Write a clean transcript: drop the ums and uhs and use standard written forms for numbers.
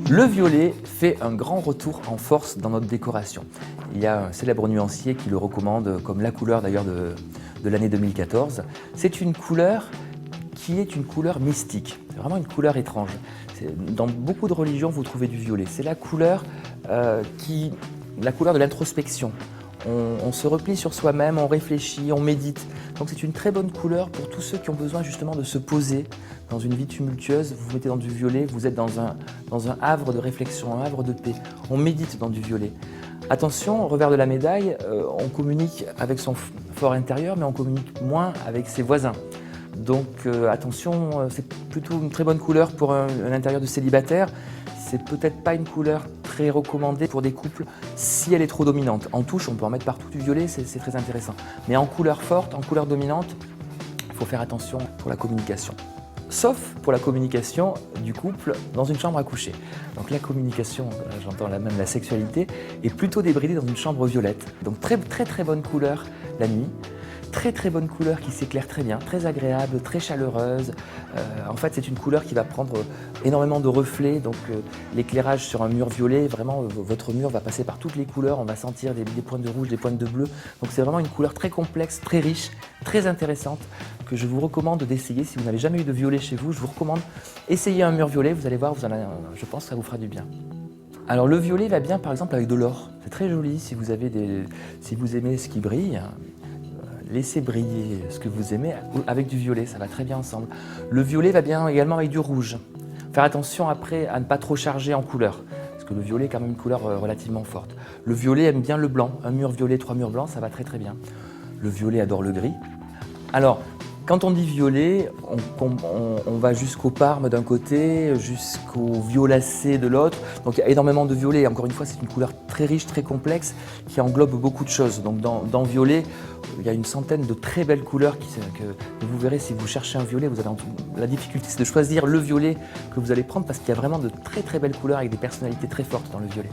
Le violet fait un grand retour en force dans notre décoration. Il y a un célèbre nuancier qui le recommande comme la couleur d'ailleurs de l'année 2014. C'est une couleur qui est une couleur mystique. C'est vraiment une couleur étrange. Dans beaucoup de religions, vous trouvez du violet. C'est la couleur de l'introspection. On se replie sur soi-même, on réfléchit, on médite. Donc c'est une très bonne couleur pour tous ceux qui ont besoin justement de se poser dans une vie tumultueuse. Vous vous mettez dans du violet, vous êtes dans un havre de réflexion, un havre de paix. On médite dans du violet. Attention, au revers de la médaille, on communique avec son fort intérieur, mais on communique moins avec ses voisins. Donc attention, c'est plutôt une très bonne couleur pour un intérieur de célibataire. C'est peut-être pas une couleur très recommandée pour des couples si elle est trop dominante. En touche, on peut en mettre partout du violet, c'est très intéressant. Mais en couleur forte, en couleur dominante, il faut faire attention pour la communication. Sauf pour la communication du couple dans une chambre à coucher. Donc la communication, j'entends là même la sexualité, est plutôt débridée dans une chambre violette. Donc très bonne couleur la nuit. Très bonne couleur qui s'éclaire très bien, très agréable, très chaleureuse. En fait, c'est une couleur qui va prendre énormément de reflets, donc l'éclairage sur un mur violet, vraiment votre mur va passer par toutes les couleurs, on va sentir des pointes de rouge, des pointes de bleu. Donc c'est vraiment une couleur très complexe, très riche, très intéressante que je vous recommande d'essayer. Si vous n'avez jamais eu de violet chez vous, je vous recommande essayez un mur violet, vous allez voir, je pense que ça vous fera du bien. Alors le violet va bien par exemple avec de l'or, c'est très joli si vous aimez ce qui brille. Laissez briller ce que vous aimez avec du violet, ça va très bien ensemble. Le violet va bien également avec du rouge. Faire attention après à ne pas trop charger en couleur, parce que le violet est quand même une couleur relativement forte. Le violet aime bien le blanc, un mur violet, 3 murs blancs, ça va très bien. Le violet adore le gris. Alors, quand on dit violet, on va jusqu'au parme d'un côté, jusqu'au violacé de l'autre. Donc il y a énormément de violet. Encore une fois, c'est une couleur très riche, très complexe, qui englobe beaucoup de choses. Donc dans violet, il y a une centaine de très belles couleurs que vous verrez si vous cherchez un violet. La difficulté, c'est de choisir le violet que vous allez prendre parce qu'il y a vraiment de très belles couleurs avec des personnalités très fortes dans le violet.